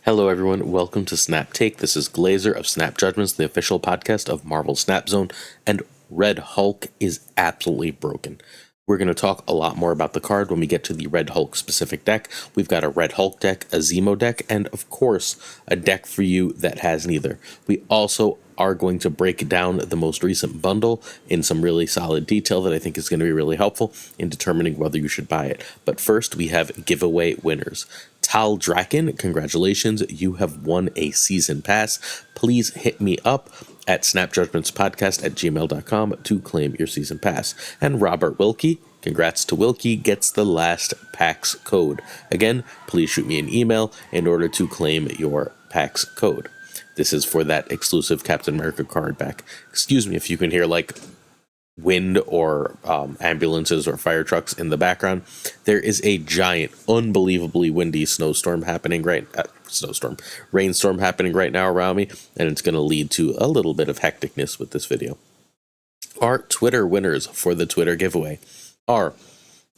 Hello, everyone. Welcome to Snap Take. This is Glazer of Snap Judgments, the official podcast of Marvel Snap Zone, and Red Hulk is absolutely broken. We're going to talk a lot more about the card when we get to the Red Hulk specific deck. We've got a Red Hulk deck, a Zemo deck, and of course, a deck for you that has neither. We also are going to break down the most recent bundle in some really solid detail that I think is going to be really helpful in determining whether you should buy it. But first, we have giveaway winners. Tal Draken, congratulations, you have won a season pass. Please hit me up at snapjudgmentspodcast@gmail.com to claim your season pass. And Robert Wilkie, congrats to Wilkie, gets the last PAX code. Again, please shoot me an email in order to claim your PAX code. This is for that exclusive Captain America card back. Excuse me if you can hear like wind or ambulances or fire trucks in the background. There is a giant, unbelievably windy rainstorm happening right now around me, and it's going to lead to a little bit of hecticness with this video. Our Twitter winners for the Twitter giveaway are,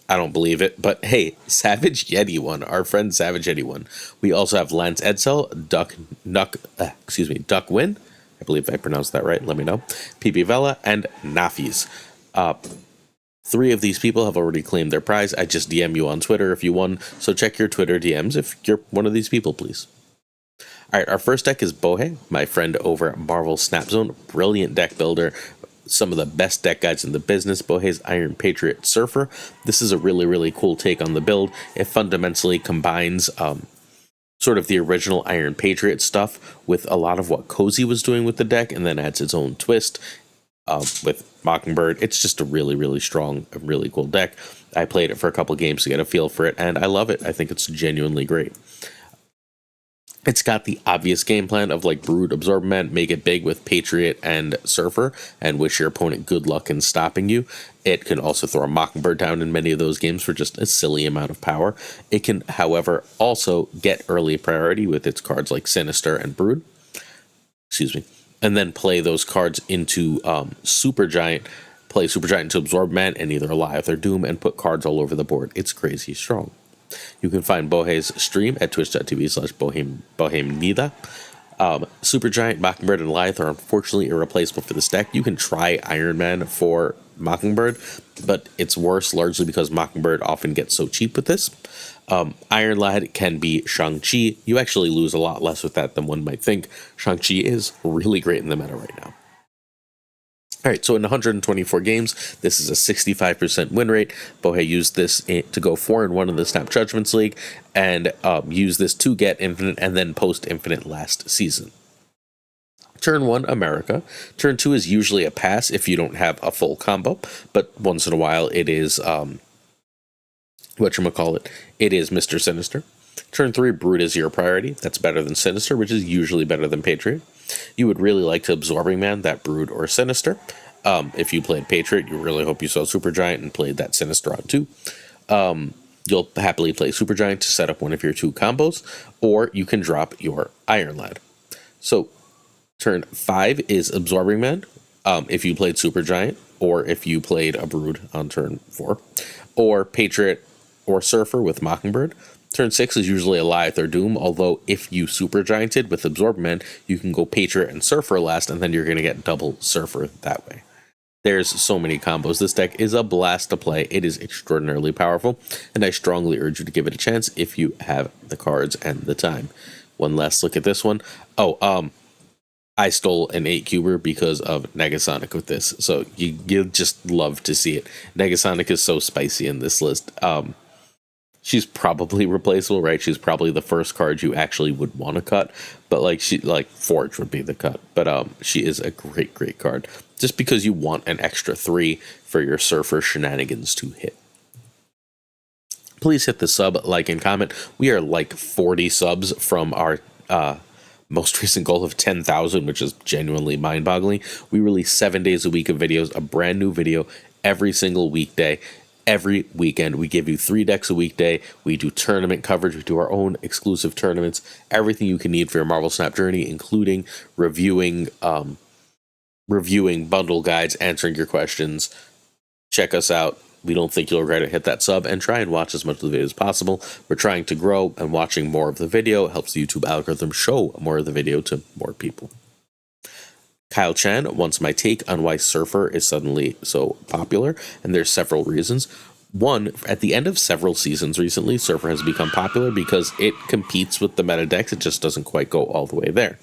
I don't believe it, but hey, Savage Yeti won. Our friend Savage Yeti won. We also have Lance Edsel, Duck Win. I believe I pronounced that right. Let me know. PB Vela and Nafis. 3 of these people have already claimed their prize. I just DM you on Twitter if you won. So check your Twitter DMs if you're one of these people, please. All right, our first deck is Bohe, my friend over at Marvel Snap Zone. Brilliant deck builder. Some of the best deck guides in the business. Bohe's Iron Patriot Surfer. This is a really, really cool take on the build. It fundamentally combines sort of the original Iron Patriot stuff with a lot of what Cozy was doing with the deck, and then adds its own twist with Mockingbird. It's just a really, really strong, really cool deck. I played it for a couple games to get a feel for it, and I love it. I think it's genuinely great. It's got the obvious game plan of like Brood, Absorbment, make it big with Patriot and Surfer, and wish your opponent good luck in stopping you. It can also throw a Mockingbird down in many of those games for just a silly amount of power. It can, however, also get early priority with its cards like Sinister and Brood. And then play those cards into Supergiant. Play Supergiant into Absorbment and either Alive or Doom and put cards all over the board. It's crazy strong. You can find Bohe's stream at twitch.tv/Bohemnida. Supergiant, Mockingbird, and Lithe are unfortunately irreplaceable for this deck. You can try Iron Man for Mockingbird, but it's worse largely because Mockingbird often gets so cheap with this. Iron Lad can be Shang-Chi. You actually lose a lot less with that than one might think. Shang-Chi is really great in the meta right now. All right, so in 124 games, this is a 65% win rate. Bohe used this to go 4-1 in the Snap Judgments League, and used this to get Infinite and then post Infinite last season. Turn 1, America. Turn 2 is usually a pass if you don't have a full combo, but once in a while it is, it is Mr. Sinister. Turn 3, Brood is your priority. That's better than Sinister, which is usually better than Patriot. You would really like to Absorbing Man that Brood or Sinister. If you played Patriot, you really hope you saw Supergiant and played that Sinister on too. You'll happily play Supergiant to set up one of your 2 combos, or you can drop your Iron Lad. So, turn 5 is Absorbing Man, if you played Supergiant, or if you played a Brood on turn 4, or Patriot or Surfer with Mockingbird. Turn 6 is usually Alive or Doom, although if you Supergianted with Absorbment, you can go Patriot and Surfer last, and then you're going to get double Surfer that way. There's so many combos. This deck is a blast to play. It is extraordinarily powerful, and I strongly urge you to give it a chance if you have the cards and the time. One last look at this one. I stole an 8-cuber because of Negasonic with this, so you'll just love to see it. Negasonic is so spicy in this list. She's probably replaceable, right? She's probably the first card you actually would want to cut, but Forge would be the cut. But she is a great, great card, just because you want an extra 3 for your Surfer shenanigans to hit. Please hit the sub, like, and comment. We are like 40 subs from our most recent goal of 10,000, which is genuinely mind-boggling. We release 7 days a week of videos, a brand new video every single weekday. Every weekend, we give you 3 decks a weekday. We do tournament coverage. We do our own exclusive tournaments. Everything you can need for your Marvel Snap journey, including reviewing bundle guides, answering your questions. Check us out. We don't think you'll regret it. Hit that sub and try and watch as much of the video as possible. We're trying to grow, and watching more of the video helps the YouTube algorithm show more of the video to more people. Kyle Chan wants my take on why Surfer is suddenly so popular, and there's several reasons. One, at the end of several seasons recently, Surfer has become popular because it competes with the meta decks. It just doesn't quite go all the way there.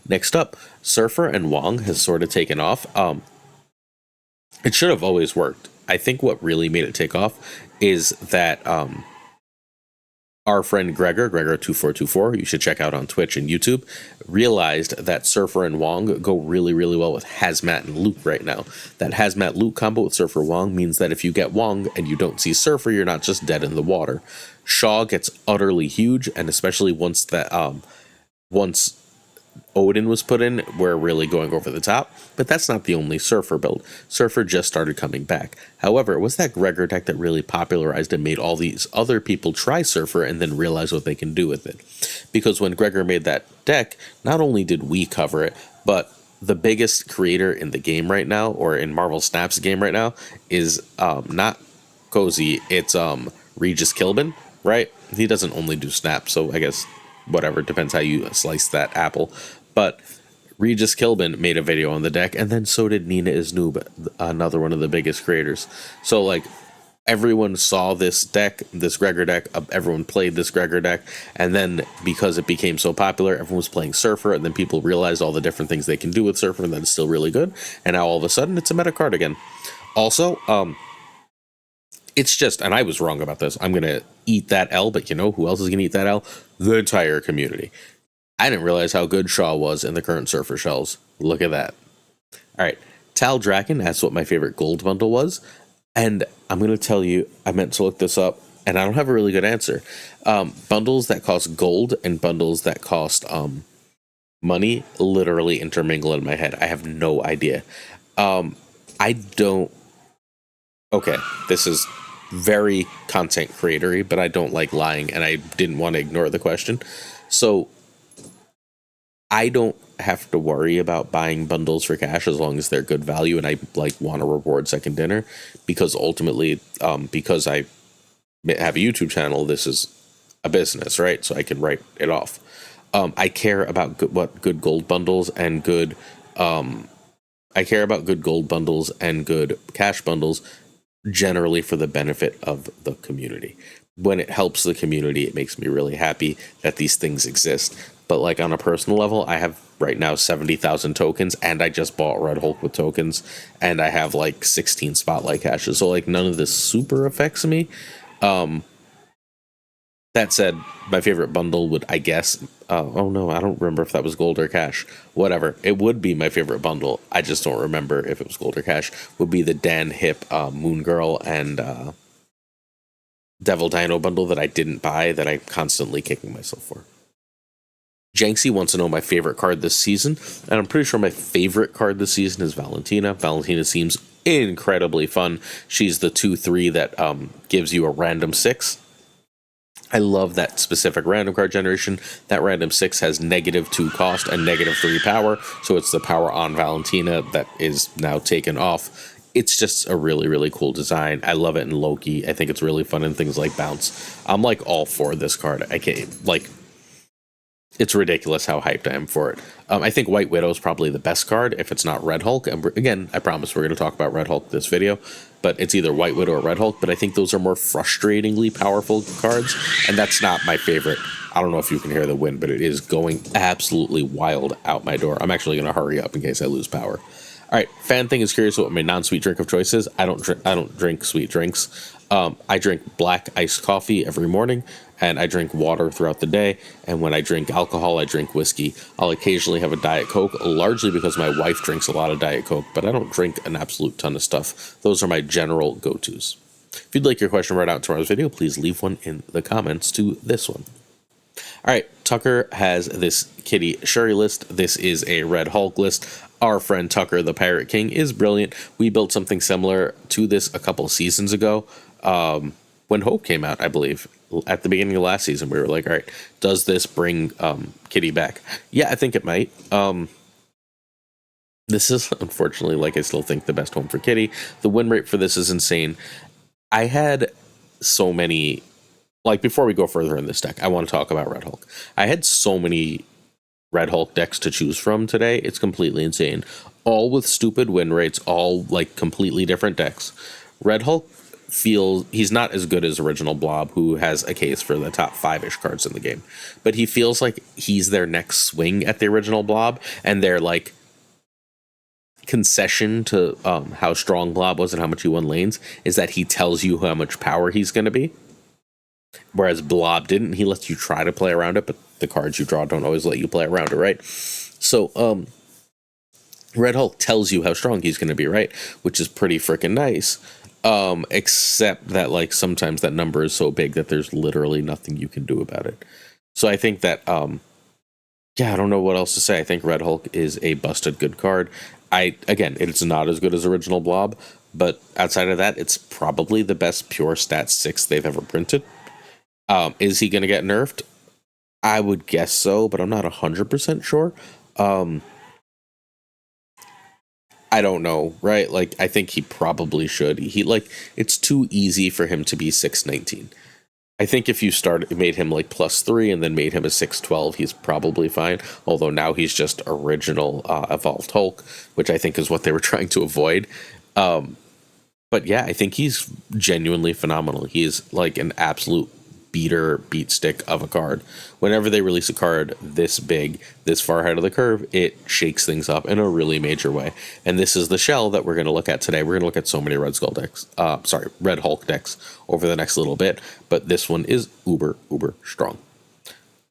Next up, Surfer and Wong has sort of taken off. It should have always worked. I think what really made it take off is that our friend Gregor2424, you should check out on Twitch and YouTube, realized that Surfer and Wong go really, really well with Hazmat and Luke right now. That Hazmat Luke combo with Surfer Wong means that if you get Wong and you don't see Surfer, you're not just dead in the water. Shaw gets utterly huge, and especially once Odin was put in, we're really going over the top. But that's not the only Surfer build. Surfer just started coming back. However, it was that Gregor deck that really popularized and made all these other people try Surfer and then realize what they can do with it. Because when Gregor made that deck, not only did we cover it, but the biggest creator in the game right now, or in Marvel Snap's game right now, is not Cozy, it's Regis Kilbin, right? He doesn't only do Snap, so I guess whatever, depends how you slice that apple. But Regis Kilbin made a video on the deck, and then so did Nina Iznoob, another one of the biggest creators. So, like, everyone saw this deck, this Gregor deck, everyone played this Gregor deck, and then because it became so popular, everyone was playing Surfer, and then people realized all the different things they can do with Surfer, and then it's still really good, and now all of a sudden it's a meta card again. Also, it's just, and I was wrong about this, I'm going to eat that L, but you know who else is going to eat that L? The entire community. I didn't realize how good Shaw was in the current Surfer shells. Look at that. Alright, Tal Draken asked what my favorite gold bundle was, and I'm going to tell you, I meant to look this up, and I don't have a really good answer. Bundles that cost gold and bundles that cost money literally intermingle in my head. I have no idea. I don't... Okay, this is very content creatory, but I don't like lying, and I didn't want to ignore the question. So I don't have to worry about buying bundles for cash as long as they're good value and I like want to reward second dinner, because ultimately, because I have a YouTube channel, this is a business, right? So I can write it off. I care about good gold bundles and good. I care about good gold bundles and good cash bundles generally for the benefit of the community. When it helps the community, it makes me really happy that these things exist. But like on a personal level, I have right now 70,000 tokens, and I just bought Red Hulk with tokens, and I have like 16 spotlight caches. So like none of this super affects me. That said, my favorite bundle would, I guess, oh no, I don't remember if that was gold or cash. Whatever, it would be my favorite bundle. I just don't remember if it was gold or cash. Would be the Dan Hip Moon Girl and Devil Dino bundle that I didn't buy, that I'm constantly kicking myself for. Janksy wants to know my favorite card this season, and I'm pretty sure my favorite card this season is Valentina. Valentina seems incredibly fun. She's the 2/3 that gives you a random 6. I love that specific random card generation. That random 6 has -2 cost and -3 power, so it's the power on Valentina that is now taken off. It's just a really, really cool design. I love it in Loki. I think it's really fun in things like Bounce. I'm like all for this card. I can't, like, it's ridiculous how hyped I am for it. I think White Widow is probably the best card if it's not Red Hulk. And again, I promise we're going to talk about Red Hulk this video, but it's either White Widow or Red Hulk. But I think those are more frustratingly powerful cards, and that's not my favorite. I don't know if you can hear the wind, but it is going absolutely wild out my door. I'm actually going to hurry up in case I lose power. All right, Fan Thing is curious what my non-sweet drink of choice is. I don't drink sweet drinks. I drink black iced coffee every morning, and I drink water throughout the day. And when I drink alcohol, I drink whiskey. I'll occasionally have a Diet Coke, largely because my wife drinks a lot of Diet Coke, but I don't drink an absolute ton of stuff. Those are my general go-tos. If you'd like your question read out in tomorrow's video, please leave one in the comments to this one. All right, Tuccrr has this Kitty Shuri list. This is a Red Hulk list. Our friend Tuccrr, the Pirate King, is brilliant. We built something similar to this a couple seasons ago. When Hope came out, I believe, at the beginning of last season, we were like, all right, does this bring Kitty back? Yeah, I think it might. This is, unfortunately, like I still think the best home for Kitty. The win rate for this is insane. I had so many, like, before we go further in this deck, I want to talk about Red Hulk. I had so many Red Hulk decks to choose from today. It's completely insane. All with stupid win rates, all like completely different decks. Red Hulk feels he's not as good as original Blob, who has a case for the top 5-ish cards in the game. But he feels like he's their next swing at the original Blob, and they're like concession to how strong Blob was and how much he won lanes is that he tells you how much power he's going to be. Whereas Blob didn't. He lets you try to play around it, but the cards you draw don't always let you play around it, right? So Red Hulk tells you how strong he's going to be, right? Which is pretty freaking nice. Except that, like, sometimes that number is so big that there's literally nothing you can do about it. So I think that, yeah, I don't know what else to say. I think Red Hulk is a busted good card. Again, it's not as good as original Blob, but outside of that, it's probably the best pure stat 6 they've ever printed. Is he going to get nerfed? I would guess so, but I'm not 100% sure. I don't know, right? Like, I think he probably should. It's too easy for him to be 619. I think if you made him like +3 and then made him a 612, he's probably fine. Although now he's just original evolved Hulk, which I think is what they were trying to avoid. But yeah, I think he's genuinely phenomenal. He is like an absolute beat stick of a card. Whenever they release a card this big, this far ahead of the curve, it shakes things up in a really major way. And this is the shell that we're going to look at today. We're going to look at so many Red Hulk decks over the next little bit, but this one is uber strong.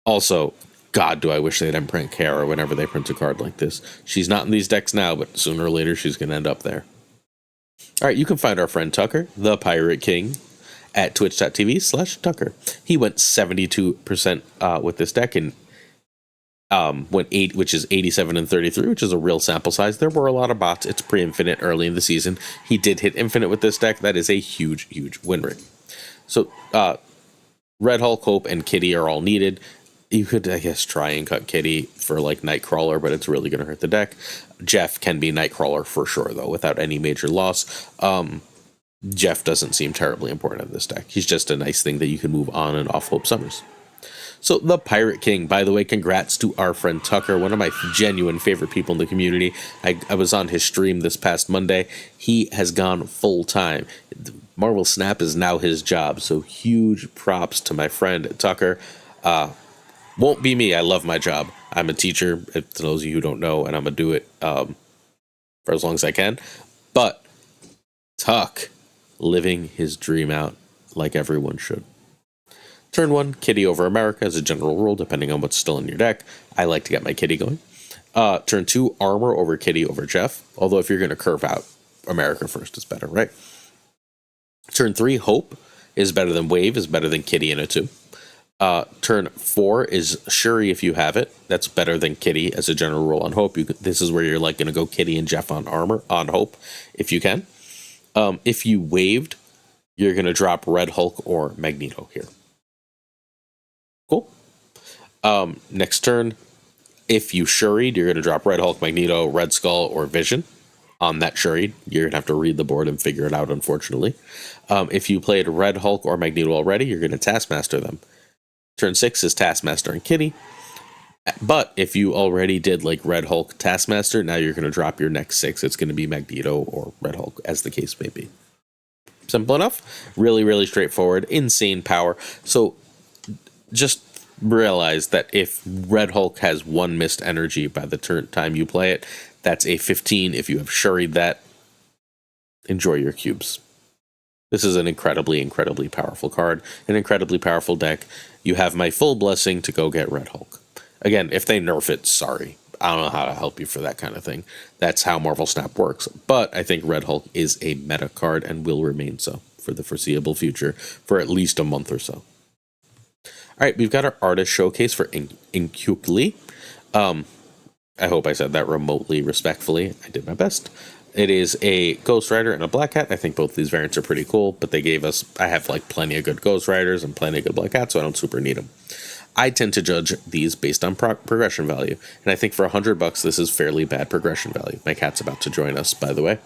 Also, God, do I wish they'd unprint Kara whenever they print a card like this. She's not in these decks now, but sooner or later she's going to end up there. All right, you can find our friend Tuccrr, the Pirate King, at twitch.tv/Tuccrr. He went 72% with this deck and went 8, which is 87 and 33, which is a real sample size. There were a lot of bots. It's pre-infinite early in the season. He did hit infinite with this deck. That is a huge win rate. So Red Hulk, Hope, and Kitty are all needed. You could, I guess, try and cut Kitty for like Nightcrawler, but it's really going to hurt the deck. Jeff can be Nightcrawler for sure, though, without any major loss. Jeff doesn't seem terribly important in this deck. He's just a nice thing that you can move on and off Hope Summers. So the Pirate King, by the way, congrats to our friend Tuccrr, one of my genuine favorite people in the community. I was on his stream this past Monday. He has gone full time. Marvel Snap is now his job, so huge props to my friend Tuccrr. Won't be me. I love my job. I'm a teacher, to those of you who don't know, and I'm going to do it for as long as I can. But Tuck, living his dream out like everyone should. Turn 1, Kitty over America as a general rule, depending on what's still in your deck. I like to get my Kitty going. Turn 2, Armor over Kitty over Jeff. Although if you're going to curve out, America first is better, right? Turn 3, Hope is better than Wave, is better than Kitty in a 2. Turn 4 is Shuri if you have it. That's better than Kitty as a general rule on Hope. This is where you're like going to go Kitty and Jeff on Armor, on Hope, if you can. If you waived, you're going to drop Red Hulk or Magneto here. Cool. Next turn, if you Shuried, you're going to drop Red Hulk, Magneto, Red Skull, or Vision. On that Shuried, you're going to have to read the board and figure it out, unfortunately. If you played Red Hulk or Magneto already, you're going to Taskmaster them. Turn 6 is Taskmaster and Kitty. But if you already did like Red Hulk, Taskmaster, now you're going to drop your next 6. It's going to be Magneto or Red Hulk, as the case may be. Simple enough. Really straightforward. Insane power. So just realize that if Red Hulk has 1 missed energy by the time you play it, that's a 15. If you have Shuried that, enjoy your cubes. This is an incredibly powerful card, an incredibly powerful deck. You have my full blessing to go get Red Hulk. Again, if they nerf it, sorry. I don't know how to help you for that kind of thing. That's how Marvel Snap works. But I think Red Hulk is a meta card and will remain so for the foreseeable future for at least a month or so. All right, we've got our artist showcase for In-Hyuk Lee. I hope I said that remotely respectfully. I did my best. It is a Ghost Rider and a Black Cat. I think both these variants are pretty cool, but they gave us, I have like plenty of good Ghost Riders and plenty of good Black Cats, so I don't super need them. I tend to judge these based on progression value, and I think for $100 this is fairly bad progression value. My cat's about to join us, by the way.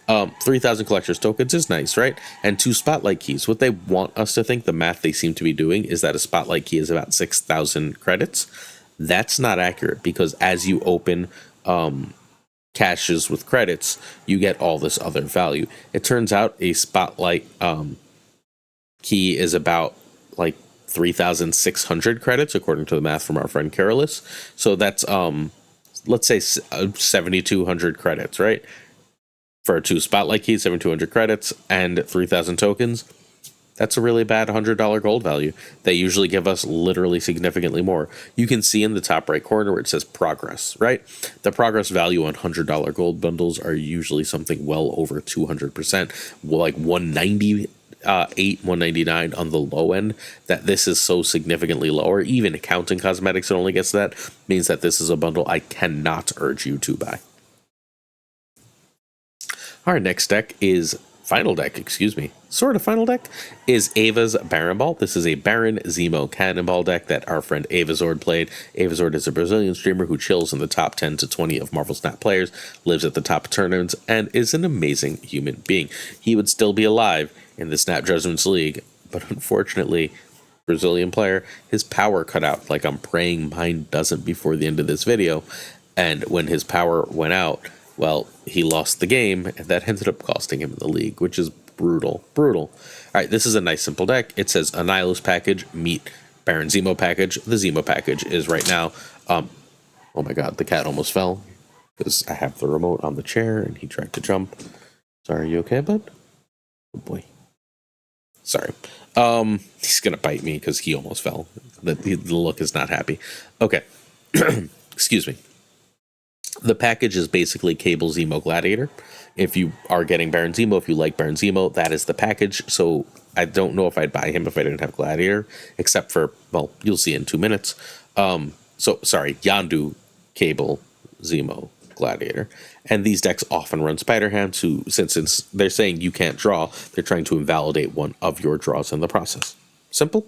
3,000 collector's tokens is nice, right? And 2 spotlight keys. What they want us to think, the math they seem to be doing, is that a spotlight key is about 6,000 credits. That's not accurate, because as you open caches with credits, you get all this other value. It turns out a spotlight key is about like 3,600 credits, according to the math from our friend Carolus. So that's let's say 7,200 credits, right? For 2 spotlight keys, 7,200 credits and 3,000 tokens. That's a really bad $100 gold value. They usually give us literally significantly more. You can see in the top right corner where it says progress, right? The progress value on $100 gold bundles are usually something well over 200%, like 198, 199 on the low end. That this is so significantly lower, even counting cosmetics, it only gets that, means that this is a bundle I cannot urge you to buy. Our next deck is final deck, sort of final deck, is Eva's Baron Ball. This is a Baron Zemo Cannonball deck that our friend Eva Zord played. Eva Zord is a Brazilian streamer who chills in the top 10 to 20 of Marvel Snap players, lives at the top of tournaments, and is an amazing human being. He would still be alive in the Snap Judgments League, but unfortunately, Brazilian player, his power cut out, like I'm praying mine doesn't before the end of this video, and when his power went out, well, he lost the game, and that ended up costing him the league, which is brutal. All right, this is a nice, simple deck. It says Annihilus package, meet Baron Zemo package. The Zemo package is right now, oh my god, the cat almost fell, because I have the remote on the chair, and he tried to jump. Sorry, you okay, bud? Oh boy. Sorry. He's gonna bite me, because he almost fell. The look is not happy. Okay. Excuse me. The package is basically Cable Zemo Gladiator. If you are getting Baron Zemo, if you like Baron Zemo, that is the package. So I don't know if I'd buy him if I didn't have Gladiator, except for, well, you'll see in 2 minutes. Sorry, Yondu, Cable, Zemo, Gladiator. And these decks often run Spider-Ham, since they're saying you can't draw, they're trying to invalidate one of your draws in the process. Simple.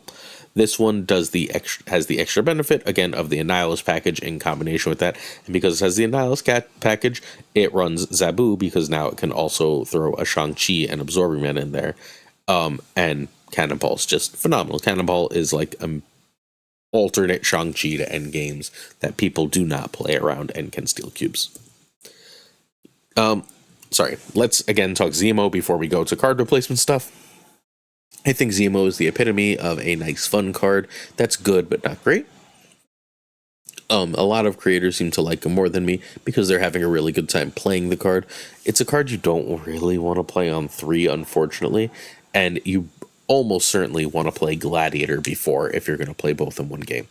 This one has the extra benefit, again, of the Annihilus package in combination with that. And because it has the Annihilus package, it runs Zabu, because now it can also throw a Shang-Chi and Absorbing Man in there. And Cannonball's just phenomenal. Cannonball is like an alternate Shang-Chi to end games that people do not play around and can steal cubes. Sorry, let's again talk Zemo before we go to card replacement stuff. I think Zemo is the epitome of a nice, fun card that's good but not great. A lot of creators seem to like him more than me because they're having a really good time playing the card. It's a card you don't really want to play on 3, unfortunately, and you almost certainly want to play Gladiator before if you're going to play both in one game.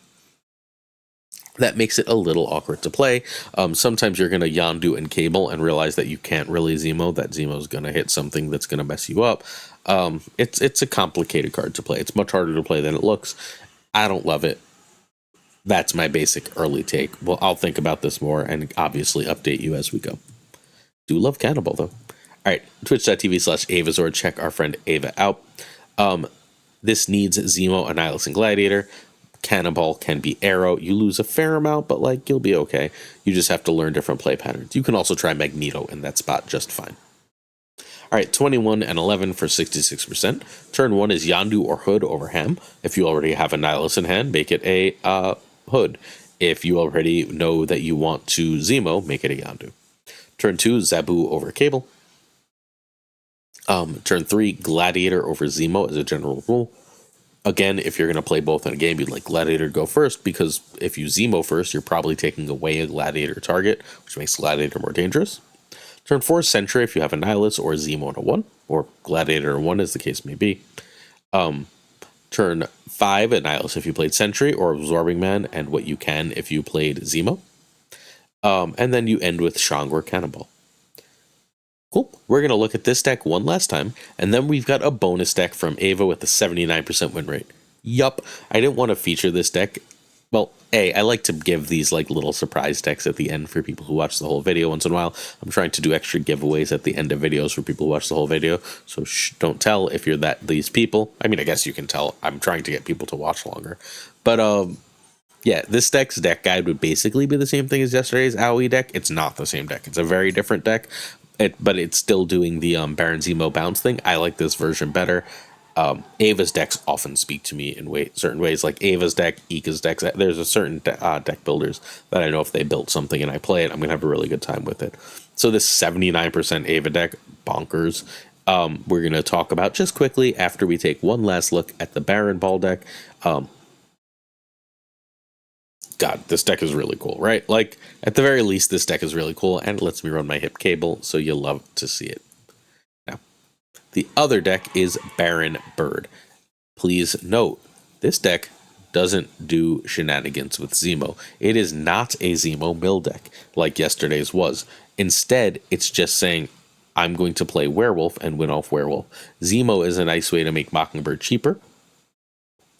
That makes it a little awkward to play. Sometimes you're going to Yondu and Cable and realize that you can't really Zemo, that Zemo's going to hit something that's going to mess you up. It's a complicated card to play. It's much harder to play than it looks. I don't love it. That's my basic early take. Well, I'll think about this more and obviously update you as we go. Do love Cannibal, though. All right, twitch.tv/AvaZord. Check our friend Ava out. This needs Zemo, Annihilus, and Gladiator. Cannonball can be Arrow. You lose a fair amount, but like you'll be okay. You just have to learn different play patterns. You can also try Magneto in that spot just fine. All right, 21 and 11 for 66%. Turn 1 is Yondu or Hood over Ham. If you already have Annihilus in hand, make it a Hood. If you already know that you want to Zemo, make it a Yondu. Turn 2, Zabu over Cable. Turn 3, Gladiator over Zemo as a general rule. Again, if you're going to play both in a game, you'd like Gladiator to go first, because if you Zemo first, you're probably taking away a Gladiator target, which makes Gladiator more dangerous. Turn 4, Sentry if you have Annihilus or Zemo in a 1, or Gladiator in 1 as the case may be. Turn 5, Annihilus if you played Sentry, or Absorbing Man, and what you can if you played Zemo. And then you end with Shang or Cannonball. Cool. We're going to look at this deck one last time, and then we've got a bonus deck from Ava with a 79% win rate. Yup, I didn't want to feature this deck. Well, I like to give these like little surprise decks at the end for people who watch the whole video once in a while. I'm trying to do extra giveaways at the end of videos for people who watch the whole video, so don't tell if you're these people. I mean, I guess you can tell. I'm trying to get people to watch longer. But, yeah, this deck's deck guide would basically be the same thing as yesterday's AoE deck. It's not the same deck. It's a very different deck. but it's still doing the Baron Zemo bounce thing. I like this version better. Eva's decks often speak to me in certain ways, like Eva's deck, Ika's decks. There's a certain deck builders that I know if they built something and I play it, I'm going to have a really good time with it. So this 79% Eva deck, bonkers. We're going to talk about just quickly after we take one last look at the Baron Ball deck. God, this deck is really cool, right? Like, at the very least, this deck is really cool, and it lets me run my hip cable, so you'll love to see it. Now, the other deck is Baron Bird. Please note, this deck doesn't do shenanigans with Zemo. It is not a Zemo mill deck, like yesterday's was. Instead, it's just saying, I'm going to play Werewolf and win off Werewolf. Zemo is a nice way to make Mockingbird cheaper.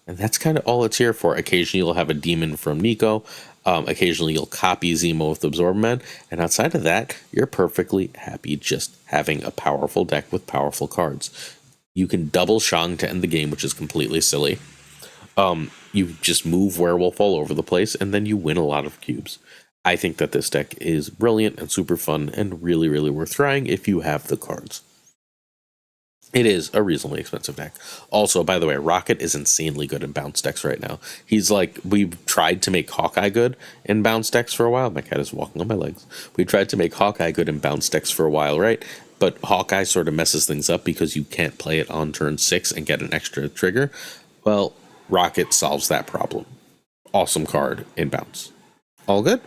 And that's kind of all it's here for. Occasionally you'll have a demon from Nico. Occasionally you'll copy Zemo with Absorbman. And outside of that, you're perfectly happy just having a powerful deck with powerful cards. You can double Shang to end the game, which is completely silly. You just move Werewolf all over the place, and then you win a lot of cubes. I think that this deck is brilliant and super fun and really, really worth trying if you have the cards. It is a reasonably expensive deck. Also, by the way, Rocket is insanely good in bounce decks right now. He's like, we've tried to make Hawkeye good in bounce decks for a while. My cat is walking on my legs. We tried to make Hawkeye good in bounce decks for a while, right? But Hawkeye sort of messes things up because you can't play it on turn 6 and get an extra trigger. Well, Rocket solves that problem. Awesome card in bounce. All good?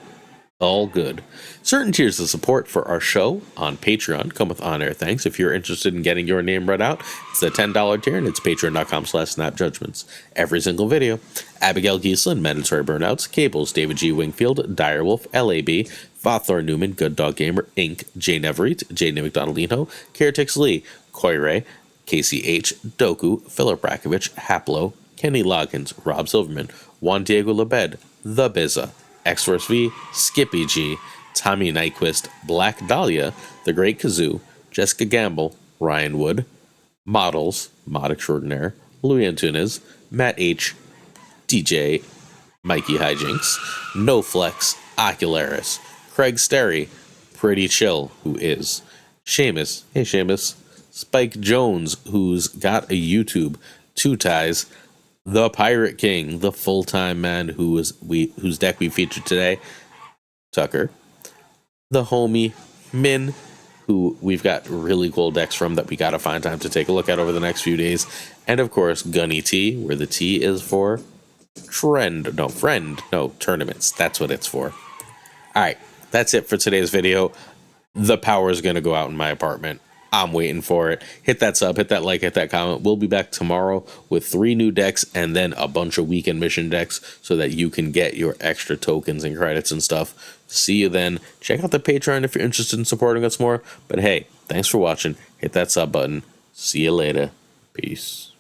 All good. Certain tiers of support for our show on Patreon come with on-air thanks. If you're interested in getting your name read out, it's the $10 tier, and it's patreon.com/snapjudgments. Every single video. Abigail Giesland, Mandatory Burnouts, Cables, David G. Wingfield, Direwolf, LAB, Fothor Newman, Good Dog Gamer, Inc., Jay Neverett, J. McDonaldino, Caretix Lee, Koire, Casey H., Doku, Philip Rakovich, Haplo, Kenny Loggins, Rob Silverman, Juan Diego Lebed, The Bizza, X-Force V, Skippy G, Tommy Nyquist, Black Dahlia, The Great Kazoo, Jessica Gamble, Ryan Wood, Models, Mod Extraordinaire, Louis Antunes, Matt H, DJ, Mikey Hijinks, No Flex, Ocularis, Craig Sterry, Pretty Chill, who is Seamus, hey Seamus, Spike Jones, who's got a YouTube, Two Ties, The Pirate King, the full-time man whose deck we featured today, Tuccrr, the homie Min, who we've got really cool decks from that we gotta find time to take a look at over the next few days, and of course Gunny T, where the T is for tournaments. That's what it's for. All right, that's it for today's video. The power is gonna go out in my apartment. I'm waiting for it. Hit that sub, hit that like, hit that comment. We'll be back tomorrow with 3 new decks and then a bunch of weekend mission decks so that you can get your extra tokens and credits and stuff. See you then. Check out the Patreon if you're interested in supporting us more. But hey, thanks for watching. Hit that sub button. See you later. Peace.